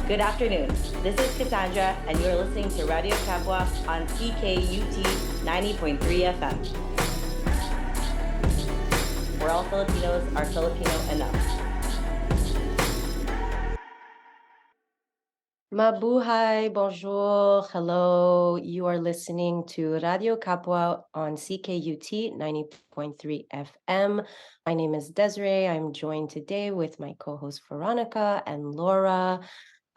Good afternoon. This is Cassandra, and you're listening to Radyo Kapwa on CKUT 90.3 FM. Where all Filipinos are Filipino enough. Mabuhay, bonjour, hello. You are listening to Radio Kapwa on CKUT 90.3 FM. My name is Desiree. I'm joined today with my co-host Veronica and Laura.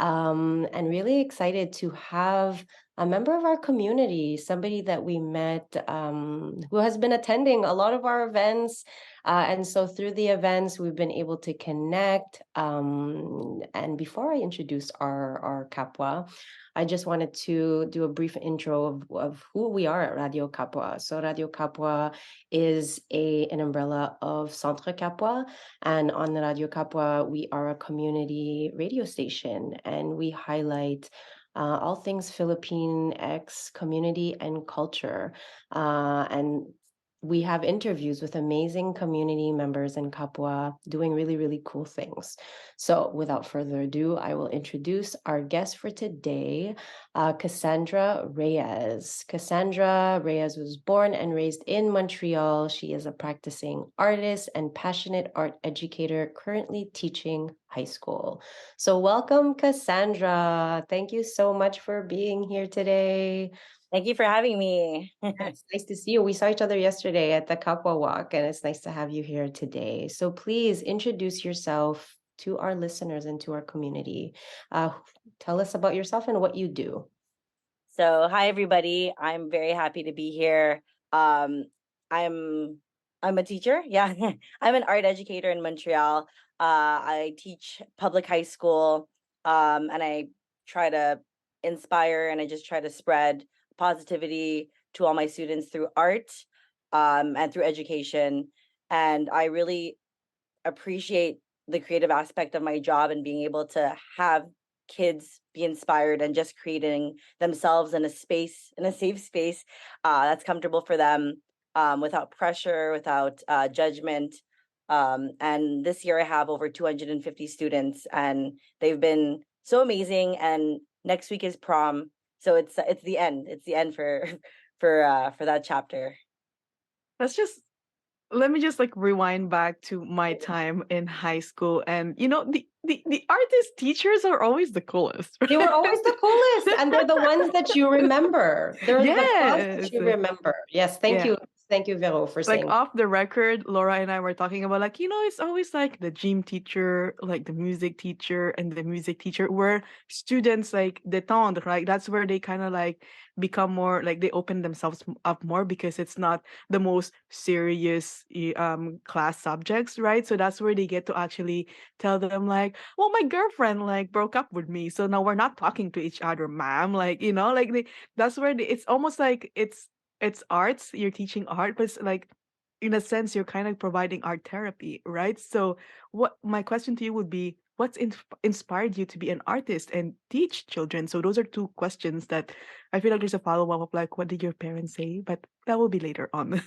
And really excited to have a member of our community, somebody that we met who has been attending a lot of our events. And so through the events, we've been able to connect. And before I introduce our Kapwa, I just wanted to do a brief intro of who we are at Radio Kapwa. So Radio Kapwa is an umbrella of Centre Kapwa. And on Radio Kapwa, we are a community radio station, and we highlight all things Philippine X community and culture. And we have interviews with amazing community members in Kapwa doing really, really cool things. So without further ado, I will introduce our guest for today, Cassandra Reyes. Cassandra Reyes was born and raised in Montreal. She is a practicing artist and passionate art educator, currently teaching high school. So welcome, Cassandra. Thank you so much for being here today. Thank you for having me. It's nice to see you. We saw each other yesterday at the Kapwa Walk, and it's nice to have you here today. So please introduce yourself to our listeners and to our community. Tell us about yourself and what you do. So, hi everybody. I'm very happy to be here. I'm a teacher. Yeah, I'm an art educator in Montreal. I teach public high school, and I try to inspire and I just try to spread positivity to all my students through art, and through education. And I really appreciate the creative aspect of my job and being able to have kids be inspired and just creating themselves in a space, in a safe space that's comfortable for them, without pressure, without judgment. And this year I have over 250 students, and they've been so amazing. And next week is prom, so it's the end. It's the end for for that chapter. Let me just like rewind back to my time in high school, and the artist teachers are always the coolest. They were always the coolest, and they're the ones that you remember. They're the class that Yes. you remember. Yes, thank you. Thank you, Vero, for Like saying. off the record, Laura and I were talking about like, it's always like the gym teacher, like the music teacher and the music teacher where students like détendre, right? That's where they kind of like become more like they open themselves up more because it's not the most serious class subjects, right? So that's where they get to actually tell them like, well, my girlfriend like broke up with me, so now we're not talking to each other, ma'am. Like, that's where it's almost like it's arts, you're teaching art, but it's like in a sense you're kind of providing art therapy, right? So what my question to you would be, what's inspired you to be an artist and teach children? So those are two questions that I feel like there's a follow-up of like, what did your parents say? But that will be later on.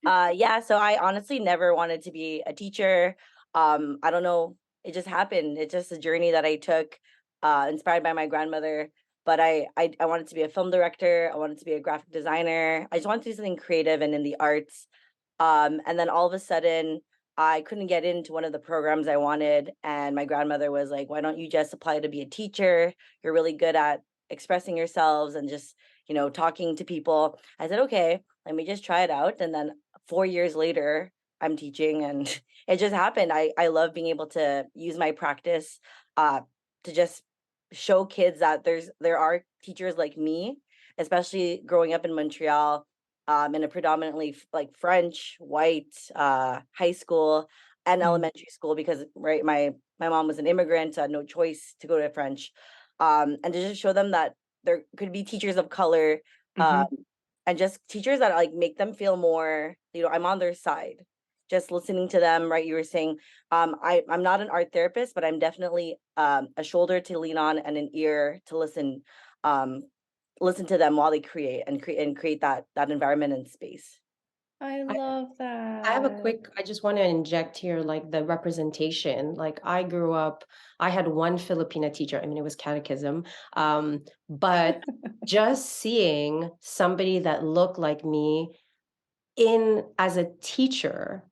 Yeah, so I honestly never wanted to be a teacher. I don't know, it just happened. It's just a journey that I took, inspired by my grandmother. But I wanted to be a film director. I wanted to be a graphic designer. I just wanted to do something creative and in the arts. And then all of a sudden, I couldn't get into one of the programs I wanted. And my grandmother was like, why don't you just apply to be a teacher? You're really good at expressing yourselves and just, talking to people. I said, okay, let me just try it out. And then 4 years later, I'm teaching, and it just happened. I love being able to use my practice to just show kids that there are teachers like me, especially growing up in Montreal, in a predominantly like French white high school and elementary school, because right, my mom was an immigrant, so I had no choice to go to French, and to just show them that there could be teachers of color, Mhm. and just teachers that like make them feel more, I'm on their side. Just listening to them, right? You were saying, I'm not an art therapist, but I'm definitely a shoulder to lean on and an ear to um, listen to them while they create and create that environment and space. I love that. I just want to inject here, like the representation. Like I had one Filipina teacher. I mean, it was catechism. But just seeing somebody that looked like me in as a teacher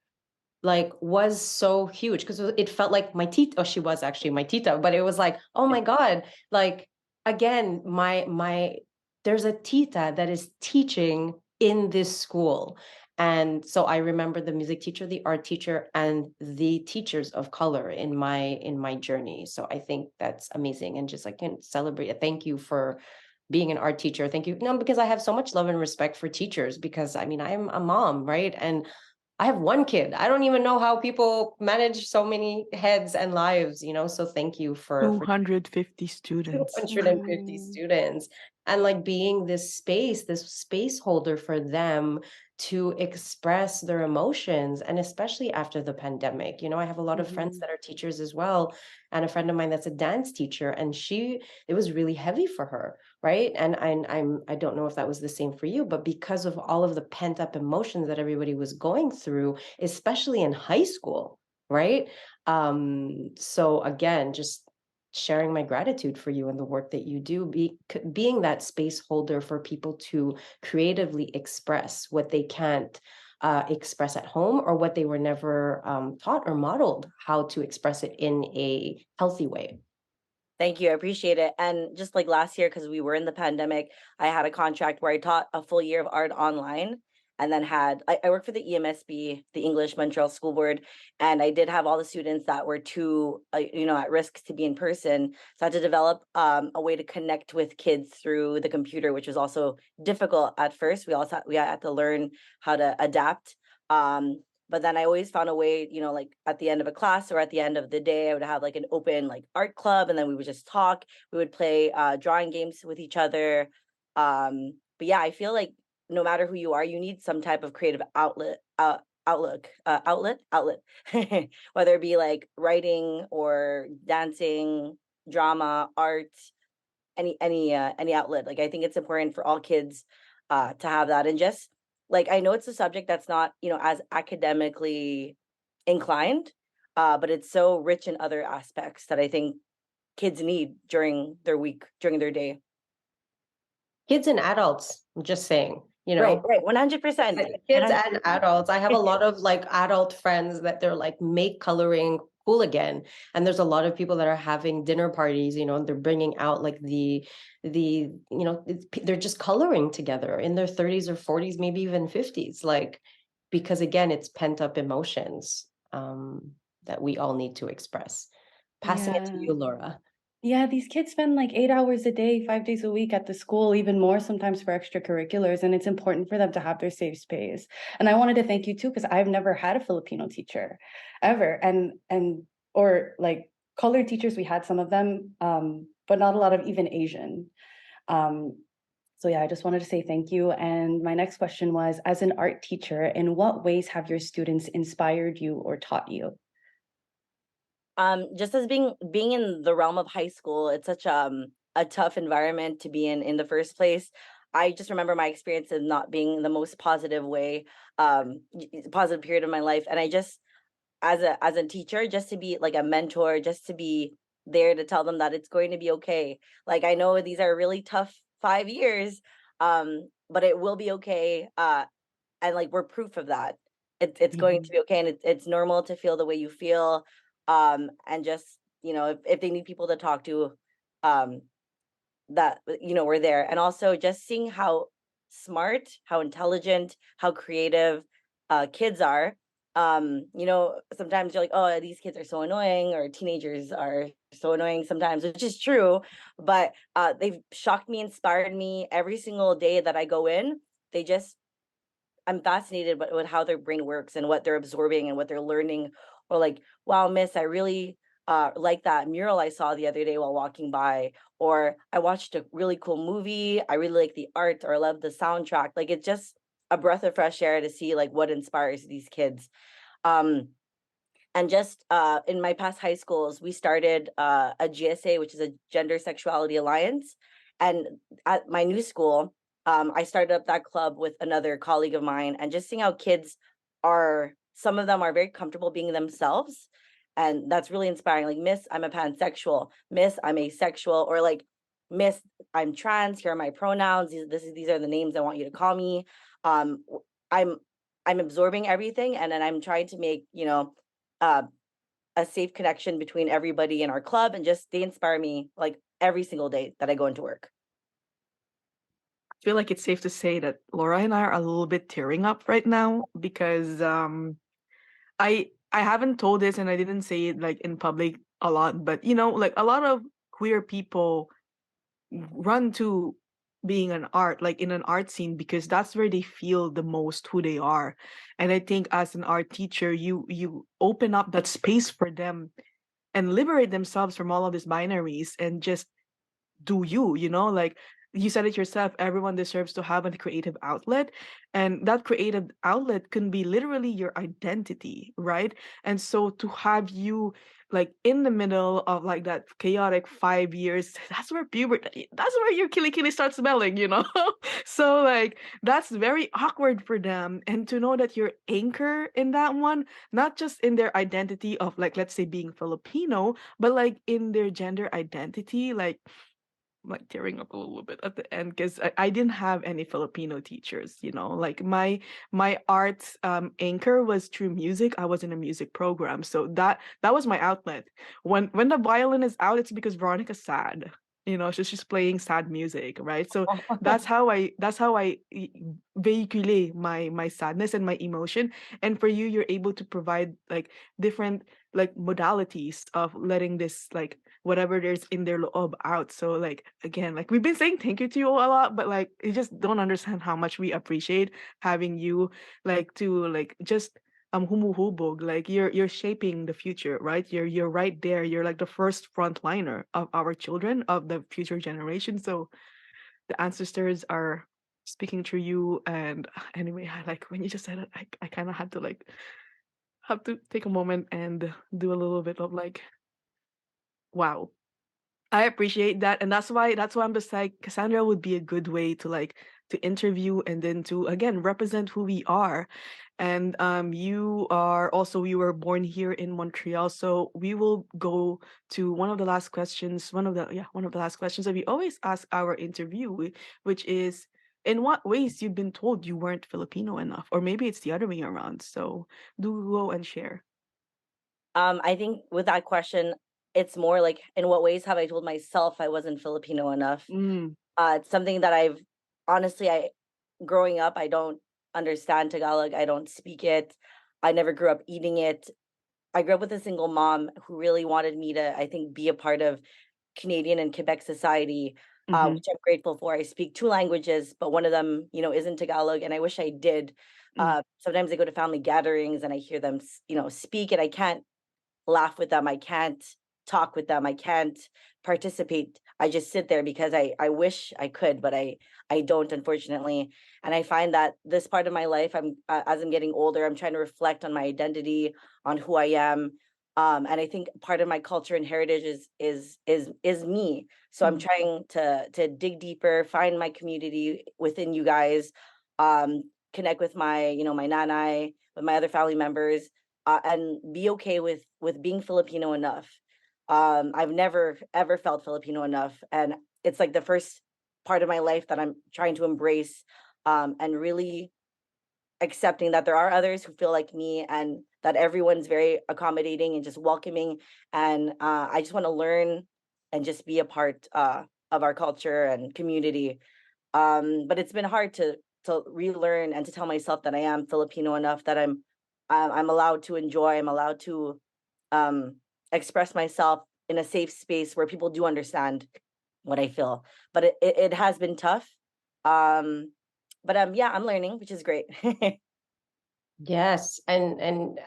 like was so huge because it felt like my tita. Oh, she was actually my tita, but it was like, oh my God, like again, my there's a tita that is teaching in this school. And so I remember the music teacher, the art teacher, and the teachers of color in my journey. So I think that's amazing. And just like can celebrate. Thank you for being an art teacher. Thank you. No, because I have so much love and respect for teachers because I mean I'm a mom, right? And I have one kid. I don't even know how people manage so many heads and lives, So thank you for 250 students. 250 Mm. students and like being this space holder for them to express their emotions. And especially after the pandemic, I have a lot of friends Mhm. that are teachers as well. And a friend of mine that's a dance teacher, and it was really heavy for her, right? And I don't know if that was the same for you, but because of all of the pent up emotions that everybody was going through, especially in high school, right? So again, just sharing my gratitude for you and the work that you do, being that space holder for people to creatively express what they can't express at home, or what they were never taught or modeled how to express it in a healthy way. Thank you. I appreciate it. And just like last year, because we were in the pandemic, I had a contract where I taught a full year of art online and then I worked for the EMSB, the English Montreal School Board, and I did have all the students that were too, at risk to be in person. So I had to develop a way to connect with kids through the computer, which was also difficult at first. We had to learn how to adapt. Um, but then I always found a way, like at the end of a class or at the end of the day, I would have like an open like art club, and then we would just talk. We would play drawing games with each other. But yeah, I feel like no matter who you are, you need some type of creative outlet, whether it be like writing or dancing, drama, art, any outlet. Like I think it's important for all kids to have that. And just like I know it's a subject that's not, as academically inclined, but it's so rich in other aspects that I think kids need during their week, during their day. Kids and adults, I'm just saying, Right, right, 100%. kids and adults. I have a lot of like adult friends that they're like make coloring cool again, and there's a lot of people that are having dinner parties, and they're bringing out like they're just coloring together in their 30s or 40s, maybe even 50s, like because again it's pent up emotions that we all need to express. Passing it to Yeah. you, Laura. Yeah, these kids spend like 8 hours a day, 5 days a week at the school, even more sometimes for extracurriculars. And it's important for them to have their safe space. And I wanted to thank you too, because I've never had a Filipino teacher ever. Or like colored teachers, we had some of them, but not a lot of even Asian. Um, so yeah, I just wanted to say thank you. And my next question was, as an art teacher, in what ways have your students inspired you or taught you? Just as being in the realm of high school, it's such a tough environment to be in the first place. I just remember my experience of not being the most positive way, positive period of my life, and I just as a teacher, just to be like a mentor, just to be there to tell them that it's going to be okay. Like I know these are really tough 5 years, but it will be okay. And like we're proof of that. It's going to Mhm. be okay, and it's normal to feel the way you feel. And just if they need people to talk to, um, that we're there. And also just seeing how smart, how intelligent, how creative kids are. Sometimes you're like, oh, these kids are so annoying, or teenagers are so annoying sometimes, which is true. But they've shocked me, inspired me every single day that I go in. They just I'm fascinated with how their brain works and what they're absorbing and what they're learning. Or like, wow, miss, I really like that mural I saw the other day while walking by. Or I watched a really cool movie. I really like the art, or I love the soundtrack. Like it's just a breath of fresh air to see like what inspires these kids. Um, and just in my past high schools, we started a GSA, which is a Gender Sexuality Alliance. And at my new school, I started up that club with another colleague of mine, and just seeing how kids are, some of them are very comfortable being themselves. And that's really inspiring. Like, Miss, I'm a pansexual. Miss, I'm asexual. Or like, Miss, I'm trans. Here are my pronouns. These are the names I want you to call me. I'm I'm absorbing everything, and then I'm trying to make, uh, a safe connection between everybody in our club, and just they inspire me like every single day that I go into work. I feel like it's safe to say that Laura and I are a little bit tearing up right now because I haven't told this and I didn't say it like in public a lot, but like a lot of queer people run to being an art, like in an art scene, because that's where they feel the most who they are. And I think as an art teacher, you open up that space for them and liberate themselves from all of these binaries and just do like you said it yourself, everyone deserves to have a creative outlet, and that creative outlet can be literally your identity, right? And so to have you like in the middle of like that chaotic 5 years, that's where puberty, that's where your killy starts smelling. So like that's very awkward for them, and to know that you're anchor in that one, not just in their identity of like, let's say, being Filipino, but like in their gender identity, like I'm like tearing up a little bit at the end because I didn't have any Filipino teachers. Like my art anchor was through music. I was in a music program, so that was my outlet. When the violin is out, it's because Veronica's sad. She's playing sad music, right? So that's how I vehiculate my sadness and my emotion. And for you, you're able to provide like different like modalities of letting this like whatever there's in their loob out. So like again, like we've been saying thank you to you a lot, but like you just don't understand how much we appreciate having you like to like just humuhubog, like you're shaping the future, right? You're right there. You're like the first frontliner of our children, of the future generation. So the ancestors are speaking through you. And anyway, I like when you just said it, I kind of had to like have to take a moment and do a little bit of like, wow, I appreciate that, and that's why I'm just like Cassandra would be a good way to like to interview and then to again represent who we are. And you were born here in Montreal, so we will go to one of the last questions, one of the last questions that we always ask our interview, which is in what ways you've been told you weren't Filipino enough, or maybe it's the other way around. So do go and share. I think with that question, it's more like, in what ways have I told myself I wasn't Filipino enough? Mm, It's something that I've honestly, I growing up, I don't understand Tagalog. I don't speak it. I never grew up eating it. I grew up with a single mom who really wanted me to, I think, be a part of Canadian and Quebec society, mm-hmm, which I'm grateful for. I speak two languages, but one of them, isn't Tagalog, and I wish I did. mm, Sometimes I go to family gatherings and I hear them, speak, and I can't laugh with them. I can't talk with them. I can't participate. I just sit there because I wish I could, but I don't, unfortunately. And I find that this part of my life, as I'm getting older, I'm trying to reflect on my identity, on who I am. And I think part of my culture and heritage is me. So I'm mm, trying to dig deeper, find my community within you guys, connect with my, my nanay, with my other family members, and be okay with being Filipino enough. I've never ever felt Filipino enough, and it's like the first part of my life that I'm trying to embrace, and really accepting that there are others who feel like me, and that everyone's very accommodating and just welcoming. And I just want to learn and just be a part of our culture and community. But it's been hard to relearn and to tell myself that I am Filipino enough, that I'm allowed to enjoy, I'm allowed to um express myself in a safe space where people do understand what I feel. But it has been tough. Um but yeah, I'm learning, which is great. Yes, and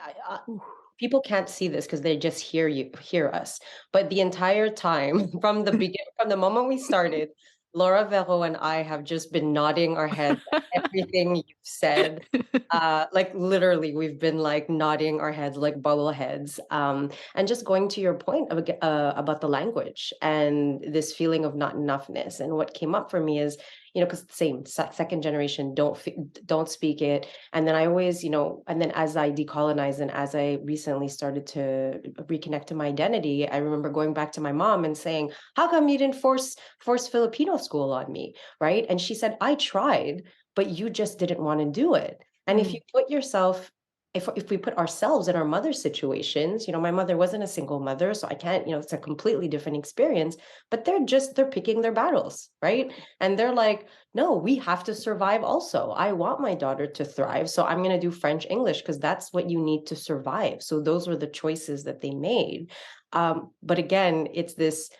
people can't see this because they just hear us. But the entire time from the moment we started, Laura Vero and I have just been nodding our heads at everything you've said. Like literally, we've been like nodding our heads like bubble heads. And just going to your point about the language and this feeling of not enoughness. And what came up for me is, because same second generation don't speak it. And then I always, and then as I decolonize and as I recently started to reconnect to my identity, I remember going back to my mom and saying, how come you didn't force Filipino school on me, right? And she said, I tried, but you just didn't want to do it. And if you put yourself, if we put ourselves in our mother's situations, my mother wasn't a single mother, so I can't, it's a completely different experience, but they're picking their battles, right? And they're like, no, we have to survive also. I want my daughter to thrive, so I'm going to do French English because that's what you need to survive. So those were the choices that they made. But again, it's this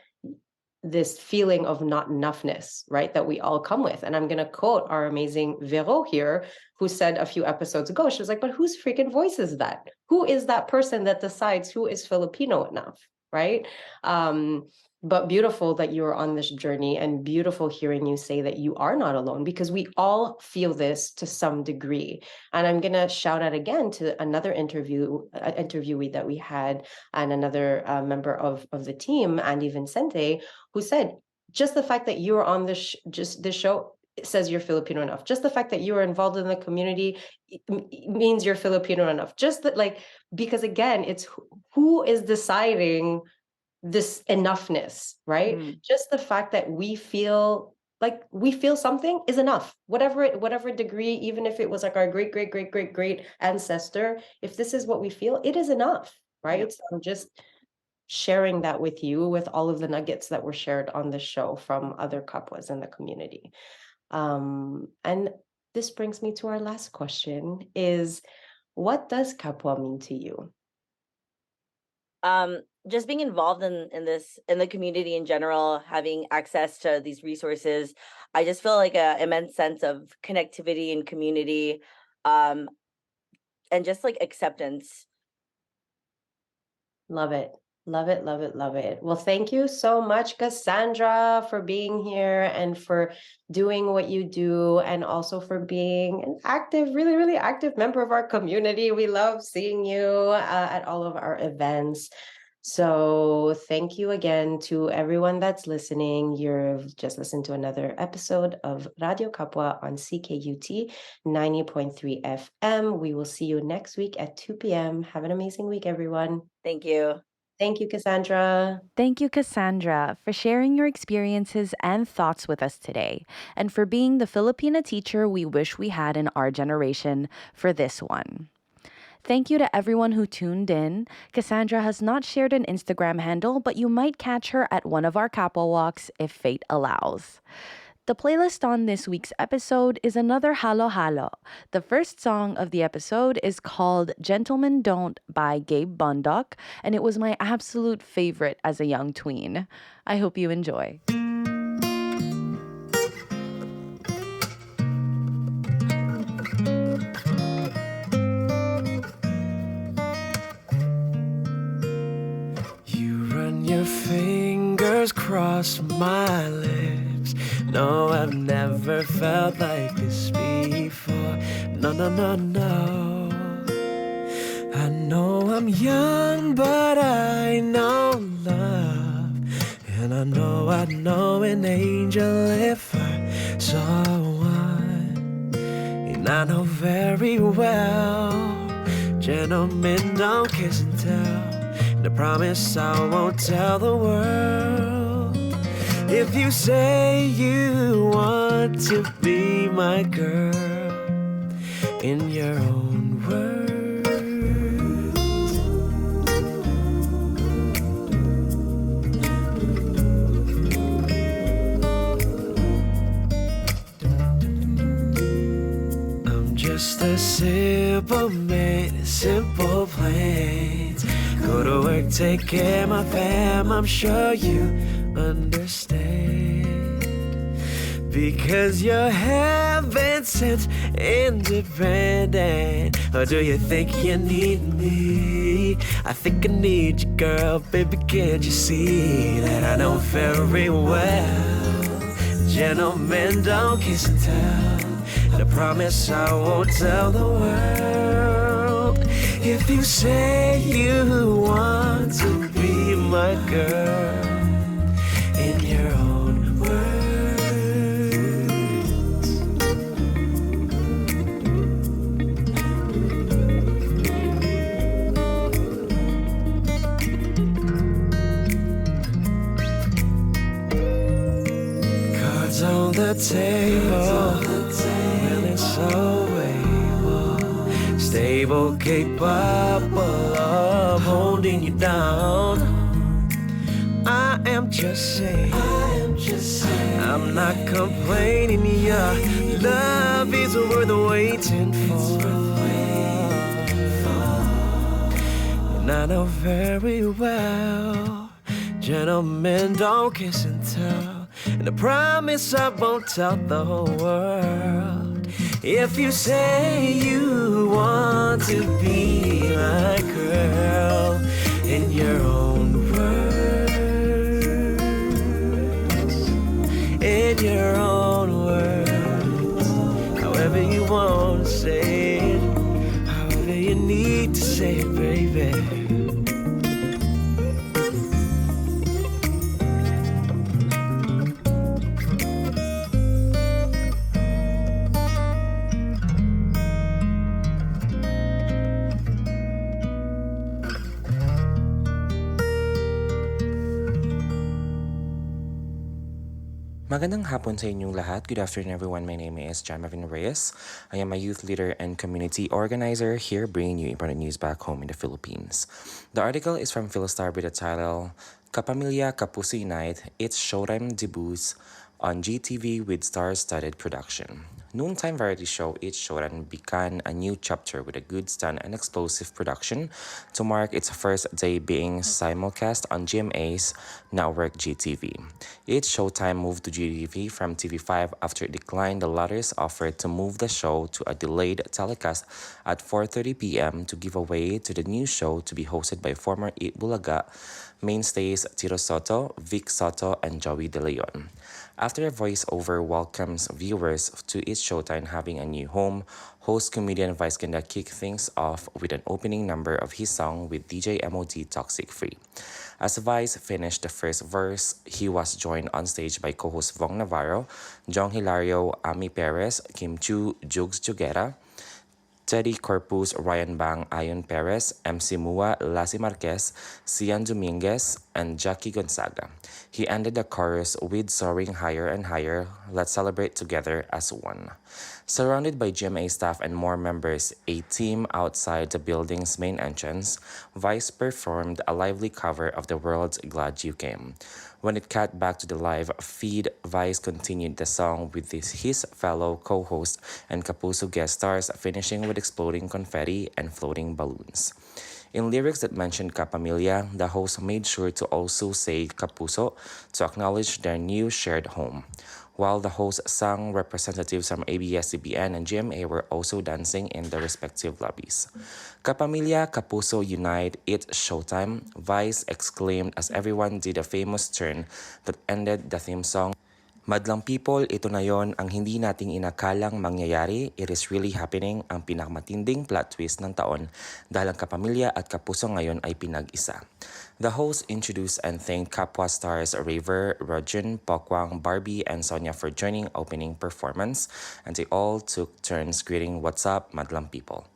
feeling of not enoughness, right? That we all come with. And I'm going to quote our amazing Vero here, who said a few episodes ago, she was like, but whose freaking voice is that? Who is that person that decides who is Filipino enough, right? But beautiful that you're on this journey, and beautiful hearing you say that you are not alone, because we all feel this to some degree. And I'm going to shout out again to another interviewee that we had, and another member of the team, Andy Vincente, who said, just the fact that you are on this show says you're Filipino enough. Just the fact that you are involved in the community means you're Filipino enough. Just that, because again, it's who is deciding this enoughness, right? Just the fact that we feel something is enough, whatever degree, even if it was like our great ancestor, if this is what we feel, it is enough, right? Yep. So I'm just sharing that with you, with all of the nuggets that were shared on the show from other Kapwas in the community. And this brings me to our last question is, what does Kapwa mean to you? Just being involved in the community in general, having access to these resources, I just feel like a immense sense of connectivity and community, and just like acceptance. Love it. Love it, love it, love it. Well, thank you so much, Cassandra, for being here and for doing what you do, and also for being an active, really, really active member of our community. We love seeing you at all of our events. So thank you again to everyone that's listening. You've just listened to another episode of Radyo Kapwa on CKUT 90.3 FM. We will see you next week at 2 p.m. Have an amazing week, everyone. Thank you. Thank you, Cassandra. Thank you, Cassandra, for sharing your experiences and thoughts with us today, and for being the Filipina teacher we wish we had in our generation for this one. Thank you to everyone who tuned in. Cassandra has not shared an Instagram handle, but you might catch her at one of our Kapwa walks if fate allows. The playlist on this week's episode is another Halo Halo. The first song of the episode is called Gentlemen Don't by Gabe Bundock, and it was my absolute favorite as a young tween. I hope you enjoy. You run your fingers across my lips. No, I've never felt like this before. No, no, no, no. I know I'm young, but I know love. And I know I'd know an angel if I saw one. And I know very well, gentlemen don't kiss and tell. And I promise I won't tell the world. If you say you want to be my girl, in your own words. I'm just a simple man, simple plans. Go to work, take care of my fam, I'm sure you understand. Because you're heaven sent, independent. Or do you think you need me? I think I need you, girl. Baby, can't you see that I know very well? Gentlemen don't kiss and tell. And I promise I won't tell the world. If you say you want to be my girl, in your own words. the table, willing, so able, stable, capable of holding you down. I am just saying, I'm not complaining, yeah. Love is worth waiting for. And I know very well, gentlemen don't kiss and tell. And I promise I won't tell the whole world. If you say you want to be my girl, in your own words, in your own words, however you want to say it, however you need to say it, baby. Magandang hapon sa inyong lahat. Good afternoon, everyone. My name is Cassandra Reyes. I am a youth leader and community organizer here bringing you important news back home in the Philippines. The article is from Philstar with the title, Kapamilya Kapuso Unite, Its Showtime Debuts on GTV with star-studded production. Noontime variety show It's Showtime began a new chapter with a good stunt and explosive production to mark its first day being simulcast on GMA's network GTV. It's Showtime moved to GTV from TV5 after it declined the latter's offer to move the show to a delayed telecast at 4:30 p.m. to give away to the new show to be hosted by former Eat Bulaga mainstays Tito Soto, Vic Soto, and Joey De Leon. After a voiceover welcomes viewers to It's Showtime having a new home, host comedian Vice Ganda kicked things off with an opening number of his song with DJ MOD Toxic Free. As Vice finished the first verse, he was joined on stage by co-host Vong Navarro, Jong Hilario, Ami Perez, Kim Chu, Jugs Jugera, Teddy Corpus, Ryan Bang, Ayon Perez, MC Mua, Lassie Marquez, Sian Dominguez, and Jackie Gonzaga. He ended the chorus with Soaring Higher and Higher, Let's Celebrate Together as One. Surrounded by GMA staff and more members, a team outside the building's main entrance, Vice performed a lively cover of The World's Glad You Came. When it cut back to the live feed, Vice continued the song with his fellow co-host and Kapuso guest stars, finishing with exploding confetti and floating balloons. In lyrics that mentioned Kapamilya, the host made sure to also say Kapuso to acknowledge their new shared home. While the host sang, representatives from ABS-CBN and GMA were also dancing in their respective lobbies. Kapamilya Kapuso Unite, It's Showtime, Vice exclaimed as everyone did a famous turn that ended the theme song. Madlang people, ito na yon ang hindi nating inakalang mangyayari. It is really happening, ang pinakamatinding plot twist ng taon dahil ang Kapamilya at Kapuso ngayon ay pinag-isa. The host introduced and thanked Kapwa stars Raver, Rojun, Pokwang, Barbie, and Sonia for joining opening performance, and they all took turns greeting What's Up, Madlang people.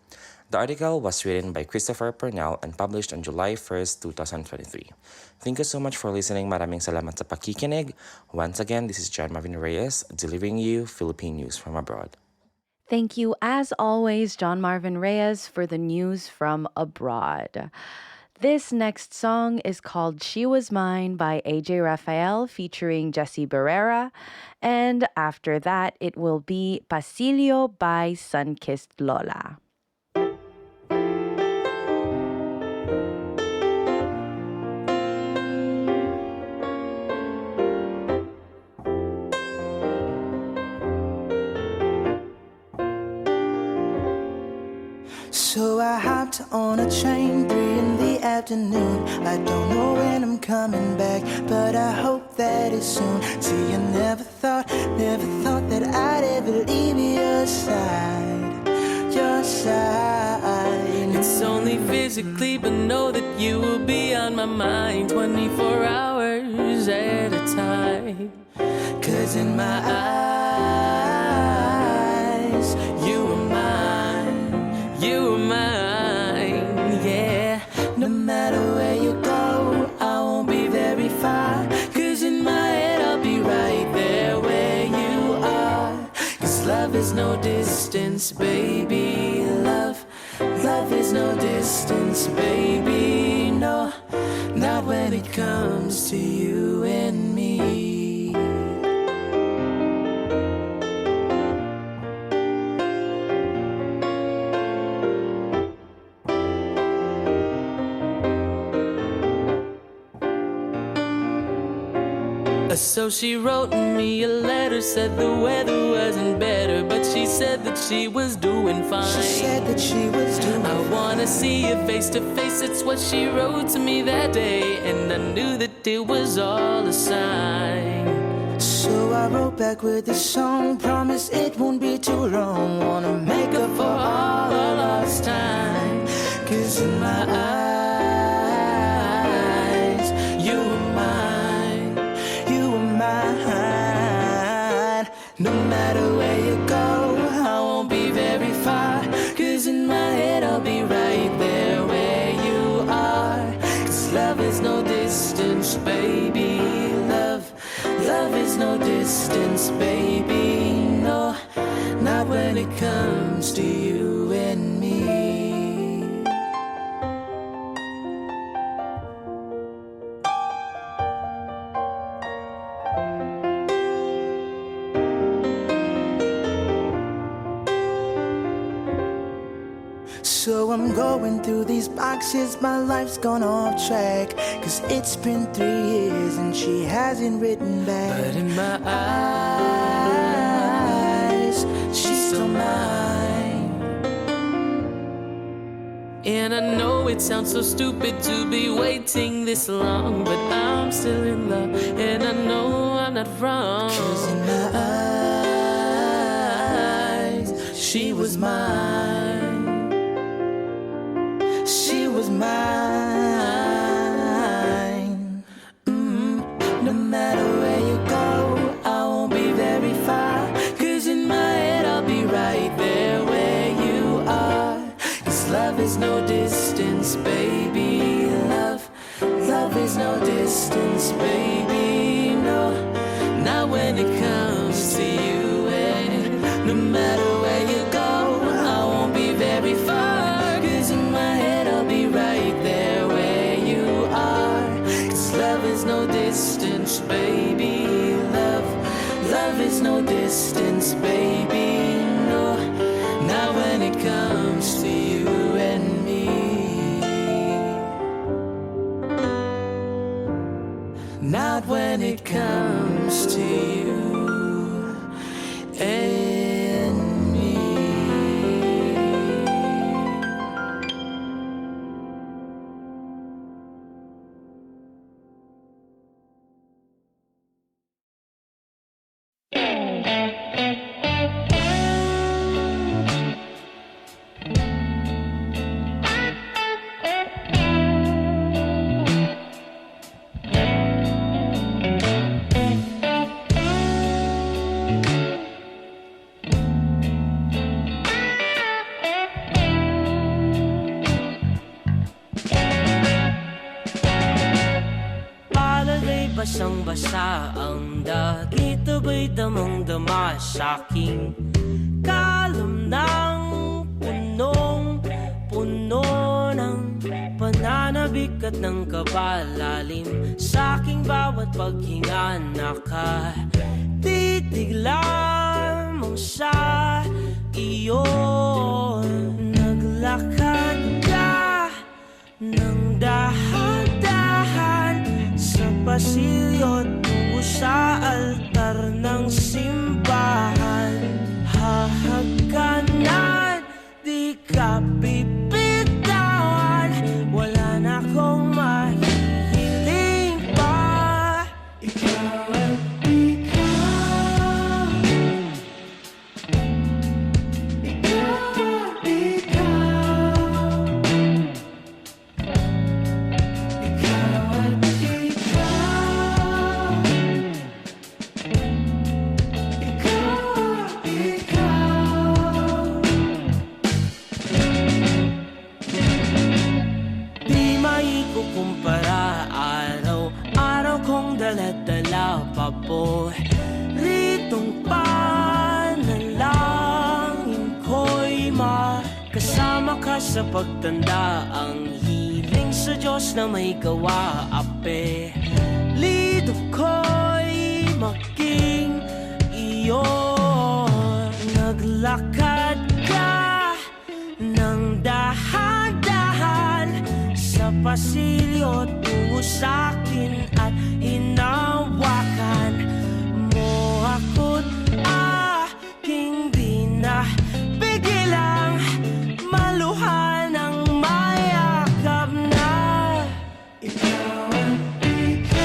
The article was written by Christopher Purnell and published on July 1st, 2023. Thank you so much for listening. Maraming salamat sa pakikinig. Once again, this is John Marvin Reyes, delivering you Philippine news from abroad. Thank you, as always, John Marvin Reyes, for the news from abroad. This next song is called She Was Mine by AJ Rafael featuring Jessie Barrera. And after that, it will be Pasilio by Sunkissed Lola. So I hopped on a train 3 in the afternoon. I don't know when I'm coming back, but I hope that it's soon. See, I never thought that I'd ever leave your side, your side. It's only physically, but know that you will be on my mind 24 hours at a time. 'Cause in my eyes, you are mine, You are mine, yeah. no matter where you go, I won't be very far. 'Cause in my head I'll be right there where you are. distance, baby. Love is no distance, baby. No, not when it comes to you and me. So she wrote me a letter, said the weather wasn't better, but she said that she was doing fine. She said that she was doing I wanna see you face to face, it's what she wrote to me that day, and I knew that it was all a sign. So I wrote back with a song, promise it won't be too long. Wanna make up for all the lost time. 'Cause in my eyes, you were mine, you were mine. No matter where you go, I won't be very far. 'Cause in my head I'll be right there where you are. 'Cause love is no distance, baby. Love is no distance, baby. No, not when it comes to you and me. So I'm going through these boxes, my life's gone off track. 'Cause it's been 3 years and she hasn't written back. But in my eyes, she's still mine. And I know it sounds so stupid to be waiting this long, but I'm still in love, and I know I'm not wrong. 'Cause in my eyes, she was mine. She was mine. No matter where you go, I won't be very far. 'Cause in my head I'll be right there where you are. 'Cause love is no distance, baby. Love is no distance, baby. No, not when it comes to you. And no matter where you go, I won't be very far. 'Cause in my head I'll be right there where you are. 'Cause love is no distance, baby. Love is no distance, baby. No, not when it comes to you and me. Not when it comes to you and me. Basang-basa ang dagit, aba'y damang-dama sa'king kalam ng punong-puno ng pananabik at ng kabalalim. Sa'king bawat paghinga nakatitig lamang sa iyo. Naglakad ka ng dahan-dahan sa pasilyo tungo sa altar ng simbahan. Hahagkanan, di ka bibitawan. Wala na akong mahihiling pa. Ikaw at ikaw. Ikaw at ikaw. Ikaw at ikaw. sa pagtanda ang hiling sa Diyos na may gawa. Apelido ko'y maging iyo. Naglakad ka ng dahan-dahan sa pasilyo tungo sa'kin at hinawakan mo ako't aking binapigilang maluhan ng mayakap na ikaw ang ikaw.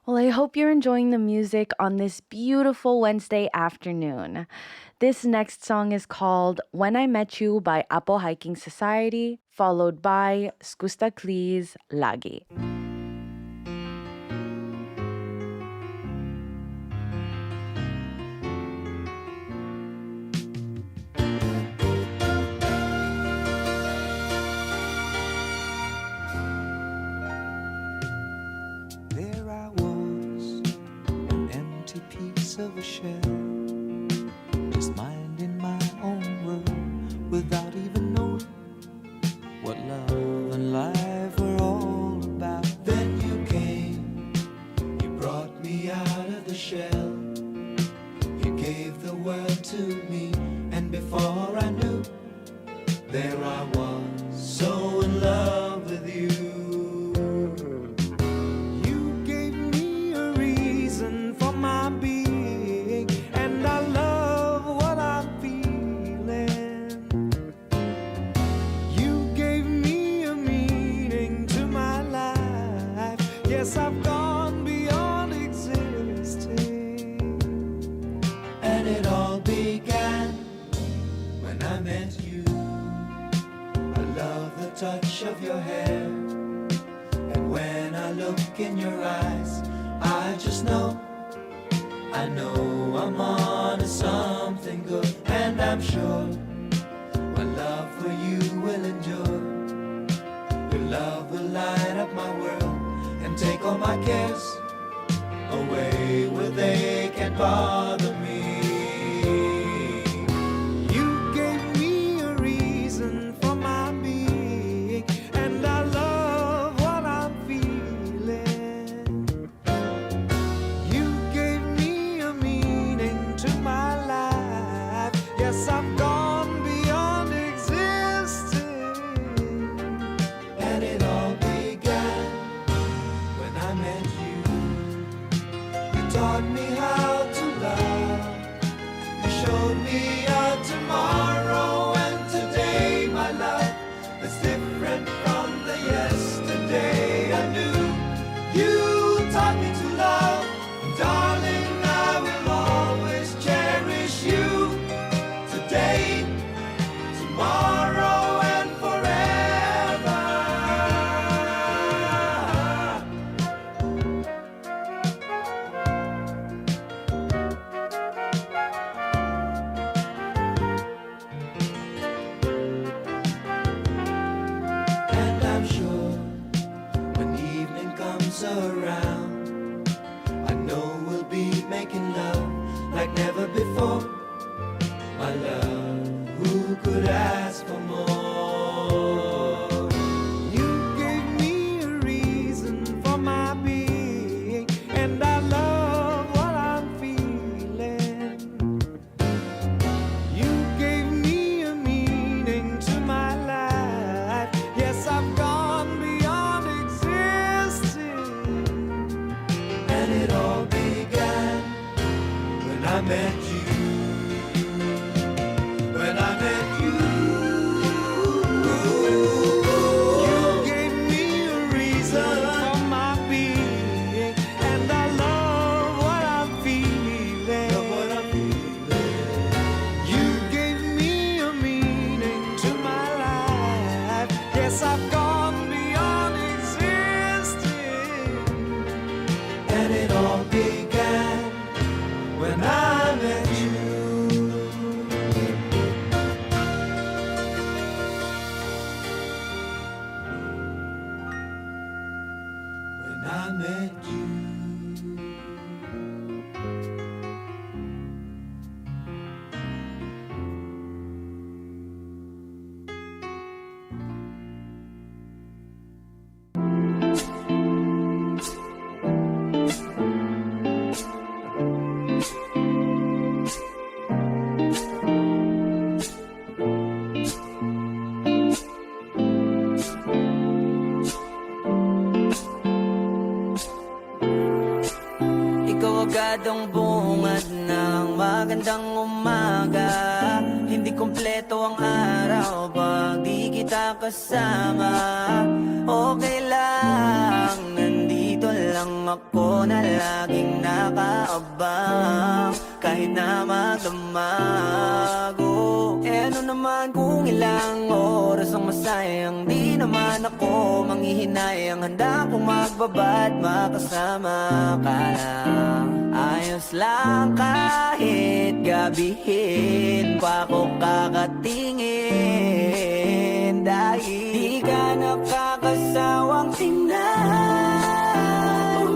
Well, I hope you're enjoying the music on this beautiful Wednesday afternoon. This next song is called When I Met You by Apo Hiking Society, followed by Skusta Klee's Lagi. There I was, an empty piece of a shell, just minding my own world without even knowing what love and life were all about. Then you came, you brought me out of the shell, you gave the word to me, and before I knew, there I was, so in love with you. Yes, I've gone beyond existing. And it all began when I met you. I love the touch of your hair, and when I look in your eyes, I just know, I know I'm on to something good. And I'm sure my love for you will endure. Your love will light up my world and take all my cares away where they can't bother me. You gave me a reason for my being, and I love what I'm feeling. You gave me a meaning to my life. Yes, I've gone beyond existing. And it all began when I met you. You taught me how to love. You showed me a tomorrow. around. I know we'll be making love like never before. My love, who could ask for more? You gave me a reason for my being, and I love what I'm feeling. You gave me a meaning to my life. Yes, I've gone beyond existing. And it all began when I met you. When I met you, you gave me a reason for my being, and I love what I'm feeling. You gave me a meaning to my life. Yes, I've gone beyond existing, and it all began when I met you. When I met you. Ikaw agad ang bungad ng magandang umaga. Hindi kompleto ang araw pag di kita kasama. Okay lang, nandito lang ako na laging nakaabang. Kahit na magdamago, ano naman kung ilang oras ang masayang. Di naman ako manghihinayang, handa kong magbabad makasama ka lang. Ayos lang kahit gabihin pa ako kakatingin. Dahil di ka nakakasawang tingnan,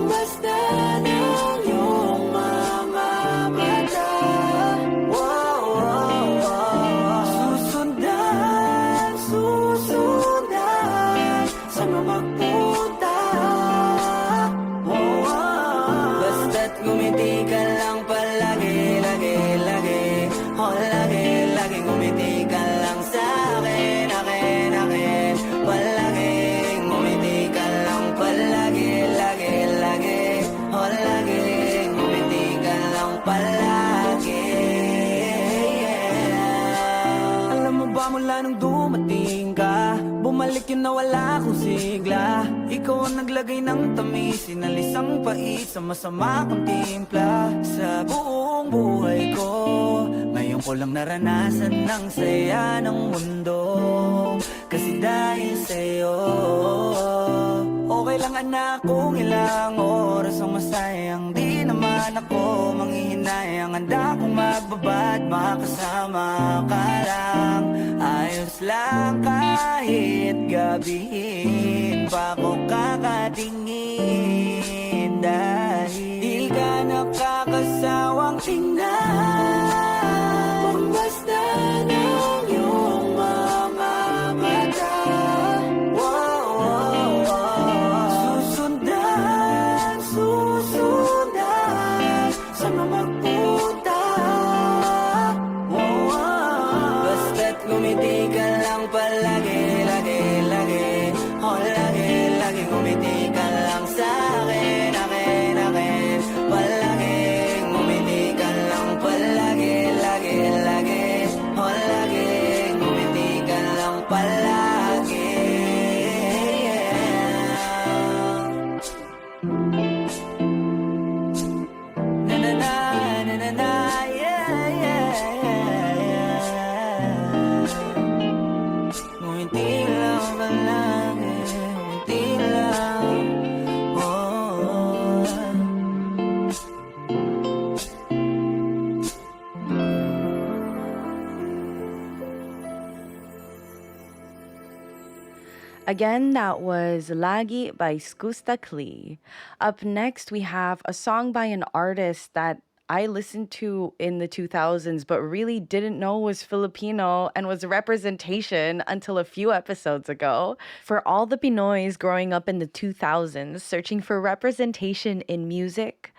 basta ng iyong mga mata. Wow, wow, wow. Susundan, susundan, saan mo magpunta? Wow, wow. Basta't ngumiti ka lang palagi, lagi, lagi. Oh, lagi, lagi ngumiti ka lang sa'kin, akin, akin. Palaging ngumiti ka lang palagi, lagi, lagi. Oh, lagi, ngumiti ka lang palagi. Alam mo ba mula nung dumating ka, bumalik yun na wala akong sigla. Ikaw ang naglagay ng tamis, sinalis ang pait sa masama kong timpla. Sa buong buhay ko, ngayon ko lang naranasan ng saya ng mundo. Kasi dahil sa'yo, okay lang anak kung ilang oras ang masayang. Di naman ako manghihinayang, handa kong magbabad makasama ka lang. Ayos lang kahit gabihin pa ako kakatingin. Dahil di ka nakakasawang tingnan, basta ng iyong mga mata. Wow, wow, wow. Susundan, susundan, saan mo magpunta? Wow, wow. Basta't ngumiti ka lang palagi, lagi, lagi. Oh, lagi, lagi ngumiti ka lang sa'kin, akin, akin. Palaging ngumiti ka lang palagi, lagi, lagi. Oh, lagi ngumiti ka lang palagi. Na na na, na na na, yeah, yeah, yeah, yeah. Ngumiti lang palagi, ngumiti lang. Again, that was Lagi by Skusta Klee. Up next, we have a song by an artist that I listened to in the 2000s, but really didn't know was Filipino and was representation until a few episodes ago. For all the Pinoys growing up in the 2000s, searching for representation in music,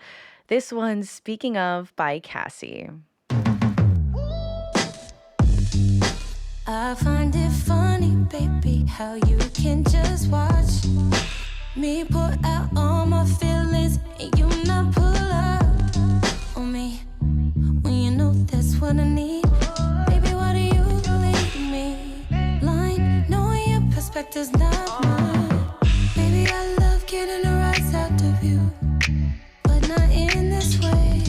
this one's Speaking Of by Cassie. I find it funny, baby, how you can just watch me pour out all my feelings and you not pull up on me when you know that's what I need. Baby, why do you leave me blind, knowing your perspective's not mine? Baby, I love getting a rise out of you, but not in this way.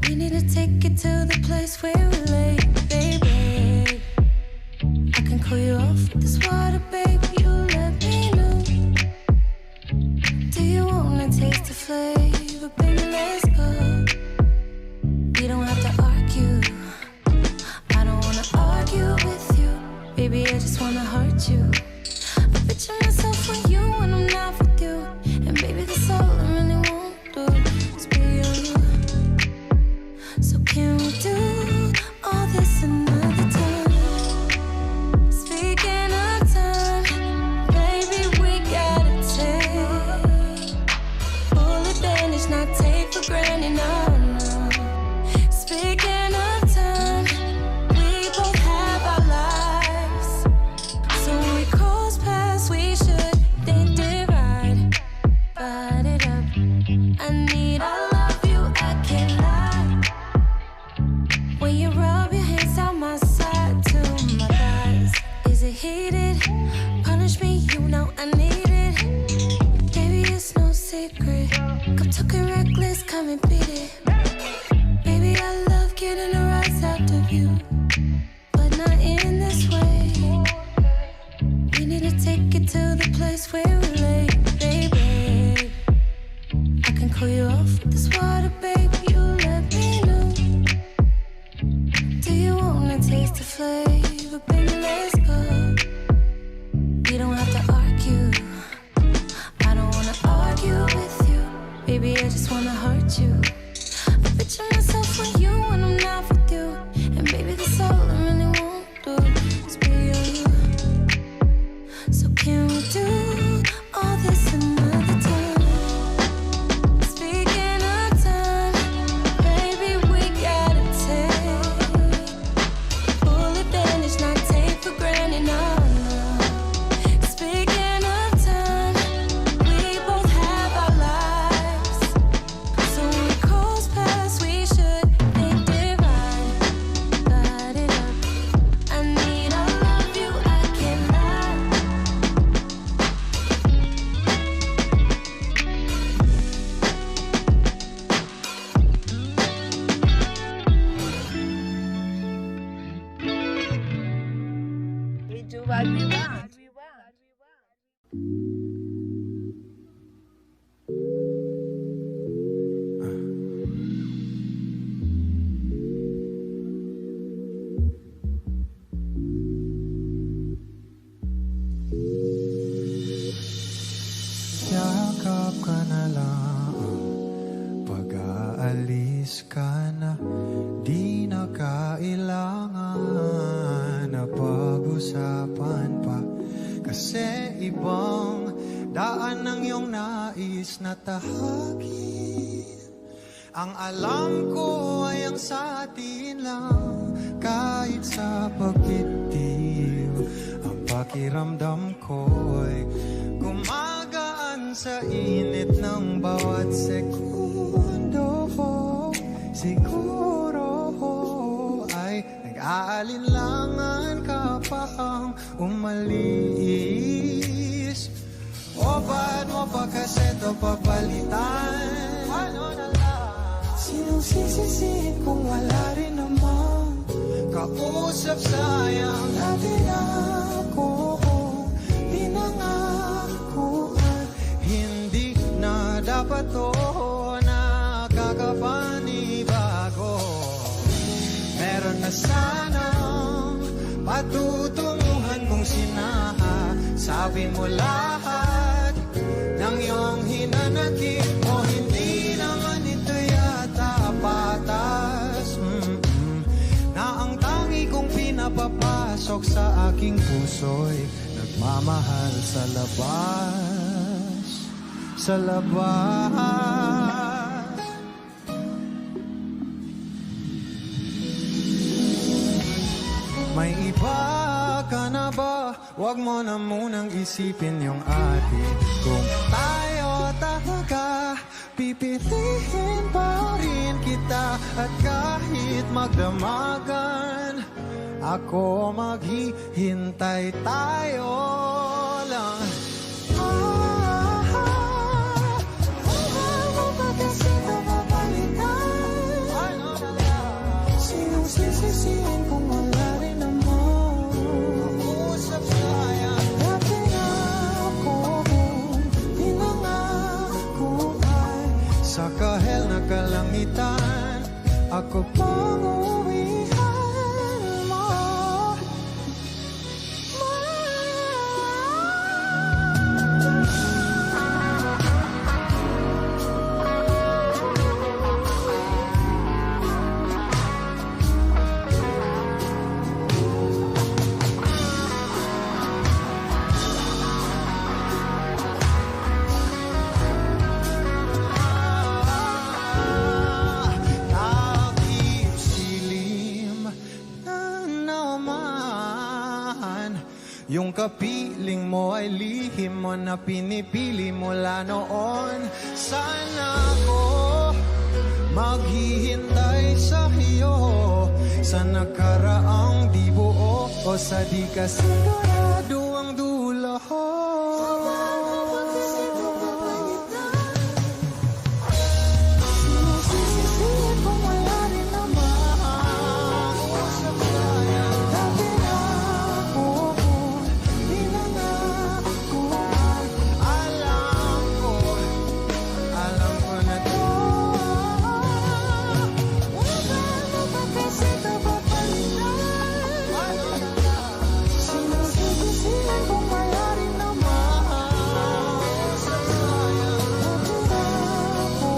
We need to take it to the place where we lay, baby. Call you off with this water, baby, you let me know. Do you wanna taste the flavor, baby, let's go. We don't have to argue, I don't wanna argue with you. Baby, I just wanna hurt you. I picture myself with you when I'm not with you. And baby, that's all I really want to do is be on you. So can we do all this another time? Not take for granted, no, no. Speaking of time, we both have our lives. So when we cross paths, we should think divide it up. I need all of you, I can't lie. When you rub your hands down my side to my thighs, is it heated? Punish me, you know I need it. Baby, it's no secret. Come talking reckless, come and beat it. Baby, I love getting a rise out of you, but not in this way. We need to take it to the place where we lay, baby. I can cool you off with this water, baby, you let me know. Do you wanna taste the flavor, baby, let's go. We don't have to argue, I don't wanna argue with you. Baby, I just wanna hurt you. I picture myself with you when I'm not with you. And baby, that's all I really want to do is be on you. So can we do all this another time? Speaking of time, baby, we gotta take full advantage, not take for granted, no, no. Speaking of time, we both have our lives. So when we cross paths, we should think divide it up. I need all of you, I can't lie. We do what we want. Yakap ka na lang, pag-aalis ka na, di na kailangan na pag-usapan pa. Kasi ibang daan ng iyong nais na tahakin. Ang alam ko ay ang sa atin lang, kahit sa pagbitiw. Ang pakiramdam ko'y gumagaan sa init ng bawat segundo. Siguro ay nag-aalinlangan ka pa ang umalis. O ba't mo pa kasi ito papalitan? Ano na lang? Sinong sisisihin kung wala rin naman kausap, sayang natin ako. Pinangakuan, hindi na dapat to nakakapanibago. Meron na sanang patutunguhan kung sinaha Sabi mo lahat ng iyong hinanakit o hindi naman ito yata patas. Na ang tangi kong pinapapasok sa aking puso'y nagmamahal sa labas. Sa labas. May iba ka na ba? Huwag mo na munang isipin yung atin. Kung tayo talaga, pipiliin pa rin kita. At kahit magdamagan, ako maghihintay tayo lang. Sisisihin kung wala rin naman. Usap sayang. Dati na ako pinangako ay sa kahel na kalangitan ako pang uwihan mo. Yung kapiling mo ay lihim mo na pinipili mula noon. Sana ako maghihintay sa iyo sa nakaraang di buo o sa di kasigurado ang dulo. Sinisisihin kung wala rin naman. Usap sayang. Dati na ako pinangakuan. Alam ko na to. Wala mo ba kasi ito papalitan? Sinisisihin kung wala rin naman. Usap sayang. Dati na ako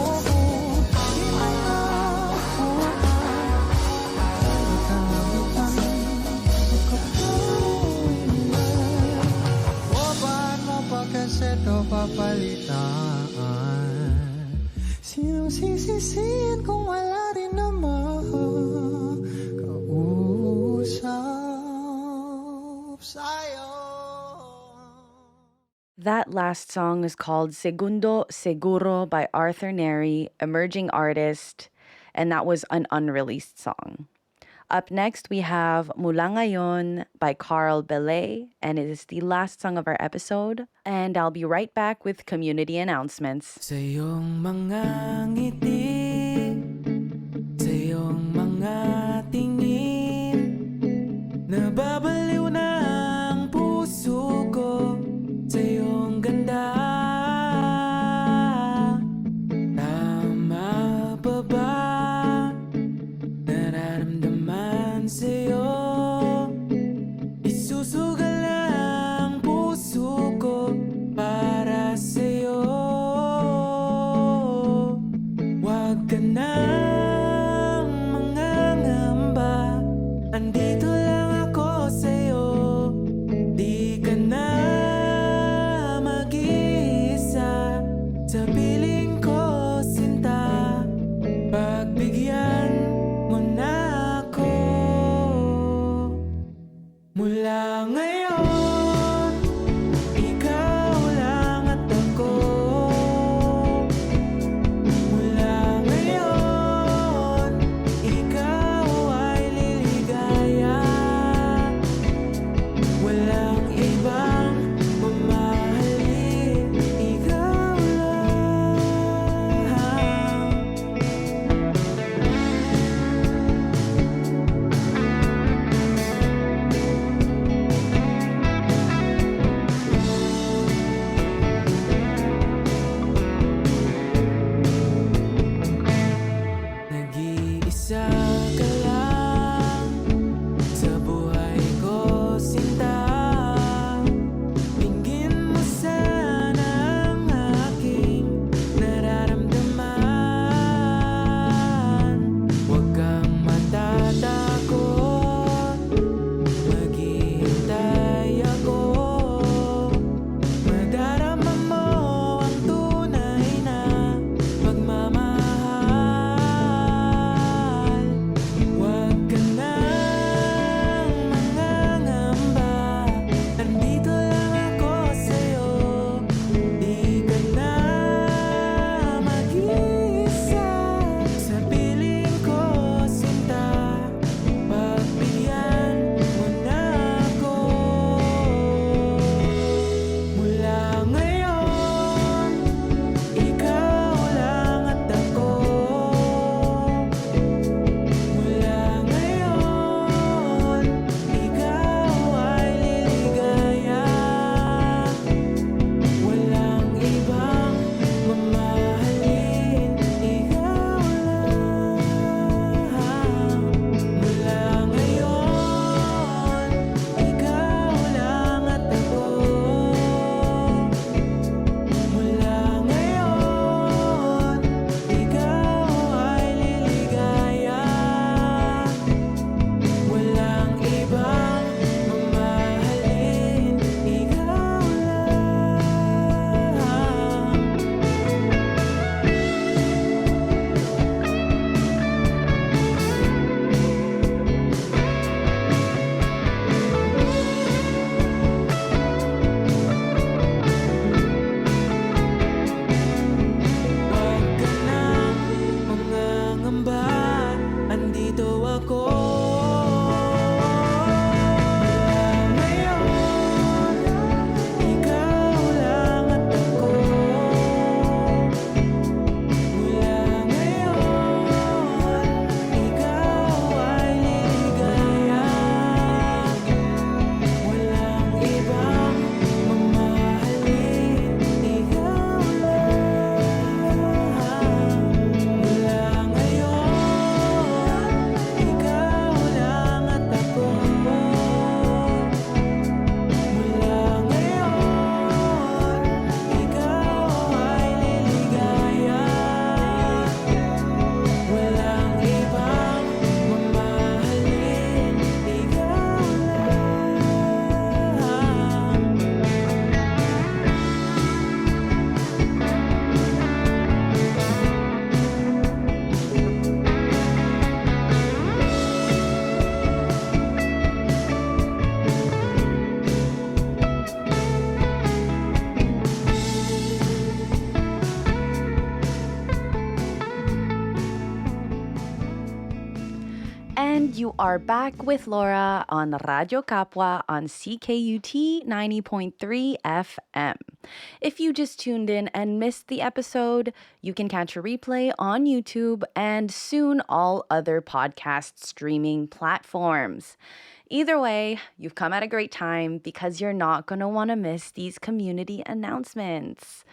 Waban mo pa kasi ito papalitan. Sinong sisisihin kung wala rin naman kausap sa'yo? That last song is called Segundo Seguro by Arthur Neri, emerging artist, and that was an unreleased song. Up next, we have Mula Ngayon by Carl Belay, and it is the last song of our episode. And I'll be right back with community announcements. Sa iyong mga ngiti, sa iyong mga tingin, nababaliw na ang puso ko sa iyong ganda. Tama pa ba nararamdaman sa'yo? Isusugal ang puso ko para sa'yo. Huwag ka nang mangangamba, andito lang ako sa'yo. Di ka na mag-iisa sa piling ko, sinta. Pagbigyan mo na ako. Mula ngayon, ikaw lang at ako. Mula ngayon, ikaw ay liligaya. Walang ibang mamahalin, ikaw lang. are back with Laura on Radyo Kapwa on CKUT 90.3 FM. If you just tuned in and missed the episode, you can catch a replay on YouTube and soon all other podcast streaming platforms. Either way, you've come at a great time because you're not going to want to miss these community announcements.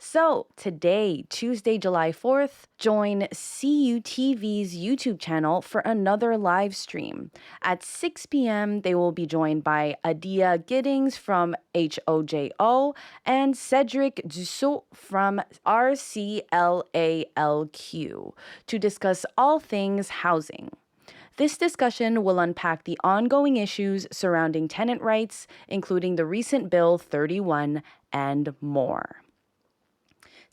So today, Tuesday, July 4th, join CUTV's YouTube channel for another live stream. At 6 p.m., they will be joined by Adia Giddings from HOJO and Cedric Dussault from RCLALQ to discuss all things housing. This discussion will unpack the ongoing issues surrounding tenant rights, including the recent Bill 31 and more.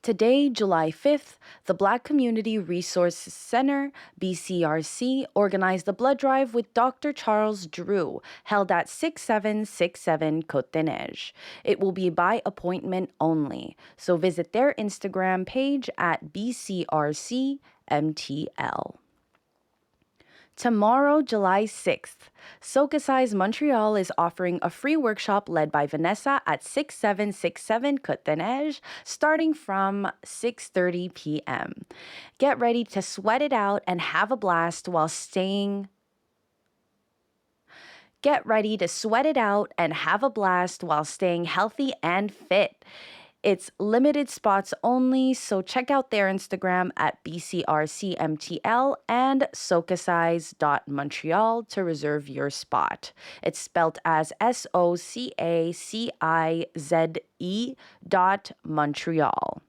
Today, July 5th, the Black Community Resource Center, BCRC, organized a blood drive with Dr. Charles Drew, held at 6767 Côte des Neiges. It will be by appointment only, so visit their Instagram page at BCRCMTL. Tomorrow, July 6th, Socasize Montreal is offering a free workshop led by Vanessa at 6767 Côte des Neiges, starting from 6:30 p.m. Get ready to sweat it out and have a blast while staying healthy and fit. It's limited spots only, so check out their Instagram at BCRCMTL and socasize.montreal to reserve your spot. It's spelled as SOCACIZE.Montreal.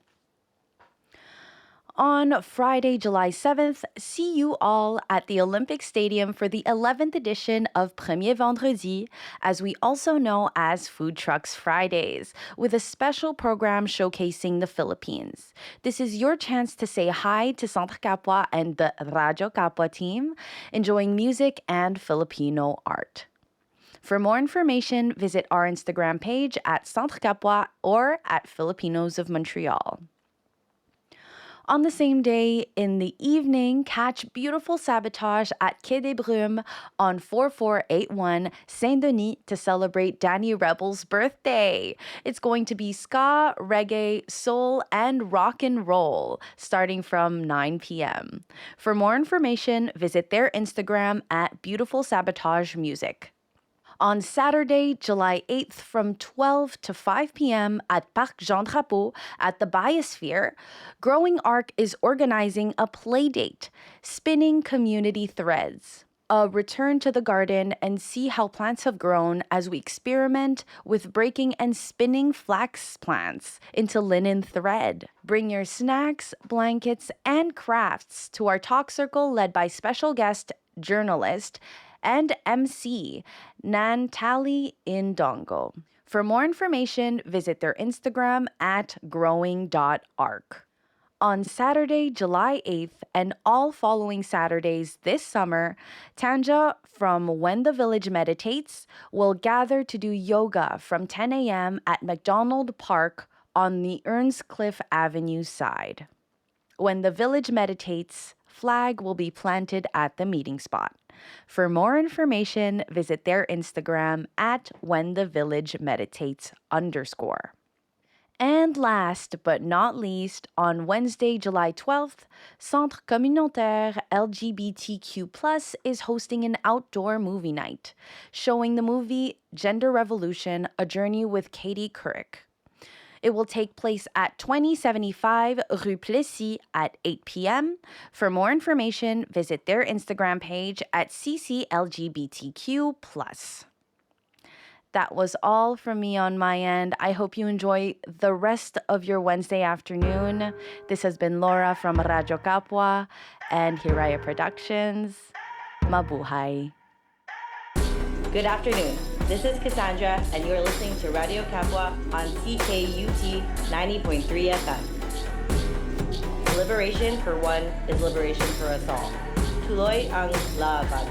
On Friday, July 7th, see you all at the Olympic Stadium for the 11th edition of Premier Vendredi, as we also know as Food Trucks Fridays, with a special program showcasing the Philippines. This is your chance to say hi to Centre Kapwa and the Radyo Kapwa team, enjoying music and Filipino art. For more information, visit our Instagram page at Centre Kapwa or at Filipinos of Montreal. On the same day, in the evening, catch Beautiful Sabotage at Quai des Brumes on 4481 Saint-Denis to celebrate Danny Rebel's birthday. It's going to be ska, reggae, soul, and rock and roll, starting from 9 p.m. For more information, visit their Instagram at Beautiful Sabotage Music. On Saturday, July 8th from 12 to 5 p.m. at Parc Jean Drapeau at the Biosphere, Growing Arc is organizing a play date, Spinning Community Threads. A return to the garden and see how plants have grown as we experiment with breaking and spinning flax plants into linen thread. Bring your snacks, blankets, and crafts to our talk circle led by special guest journalist and MC, Nantali Indongo. For more information, visit their Instagram at growing.arc. On Saturday, July 8th, and all following Saturdays this summer, Tanja from When the Village Meditates will gather to do yoga from 10 a.m. at McDonald Park on the Earnscliffe Avenue side. When the Village Meditates, flag will be planted at the meeting spot. For more information, visit their Instagram at whenthevillagemeditates_. And last but not least, on Wednesday, July 12th, Centre Communautaire LGBTQ+ is hosting an outdoor movie night, showing the movie Gender Revolution, A Journey with Katie Couric. It will take place at 2075 Rue Plessis at 8 p.m. For more information, visit their Instagram page at CCLGBTQ+. That was all from me on my end. I hope you enjoy the rest of your Wednesday afternoon. This has been Laura from Radyo Kapwa and Hiraya Productions. Mabuhay. Good afternoon. This is Cassandra, and you're listening to Radyo Kapwa on CKUT 90.3 FM. Liberation for one is liberation for us all. Tuloy ang laban.